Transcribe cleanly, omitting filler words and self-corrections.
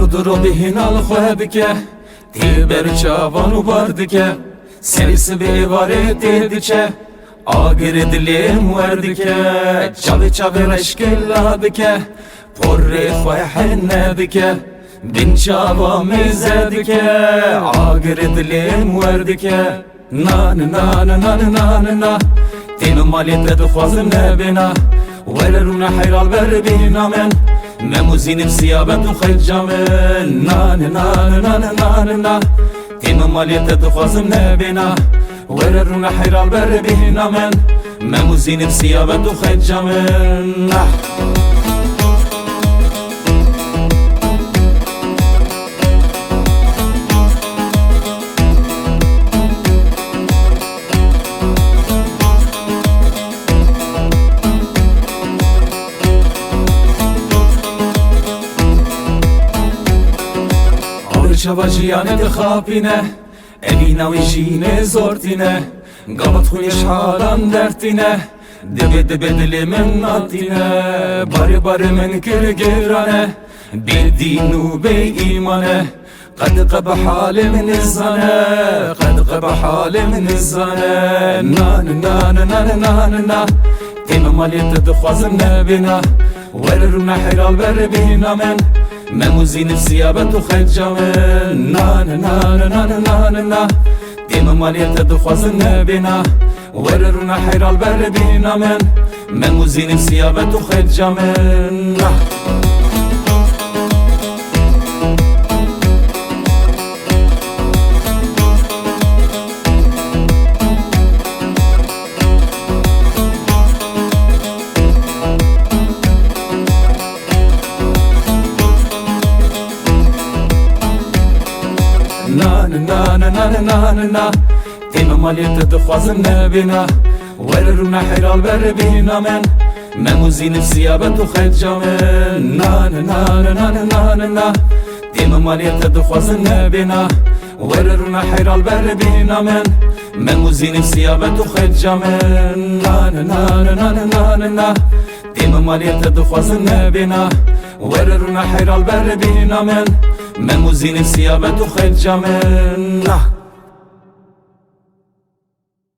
درو بهینال خواه بکه تی بر چاوانو باردکه سریس بیواره دیدیچه آگر دلیم وردکه چاوی چاوی رشکلا بکه پر خواه حنه بکه بین چاوا میزدکه آگر دلیم وردکه نان نان نان نان نان تینو مالیت دخوازم نبینا ولرونا حیرال بر بینا من مموزینم سیابت و خیل جامن نان نان نان نان نان تینو مالیت دخوازم نبینا ولرونا حیرال بر بینا من مموزینم سیابت و خیل جامن شوا جیانه دخابینه الینا و جینه زورتینه قامت خویش حالم درتینه دبه دبه دل من ناتینه باره من کرگرانه بی دین و بی ایمانه قد قب حال من الزانه قد قب حال من الزانه نان نان نان نان نان تیم مالیت دخوازم نبینا ولرونا حیرال بر بینا من مموزین سیابت و خیل جامن نان نان نان نان نان تیم مالیت دخوازم نبینا ولرونا حیرال بر بینا من مموزین سیابت و خیل جامن نان نان نان نان نان تیم مالیت دخوازم نبینا ولرونا حیرال بر بینا من مموزین سیابت و خیل جامن نان نان نان نان نان تیم مالیت دخوازم نبینا ولرونا حیرال بر بینا من مموزین سیابت و خیل جامن نان نان نان نان نان تیم مالیت دخوازم نبینا ولرونا حیرال بر بینا من مموزین سیابت و خیل جامن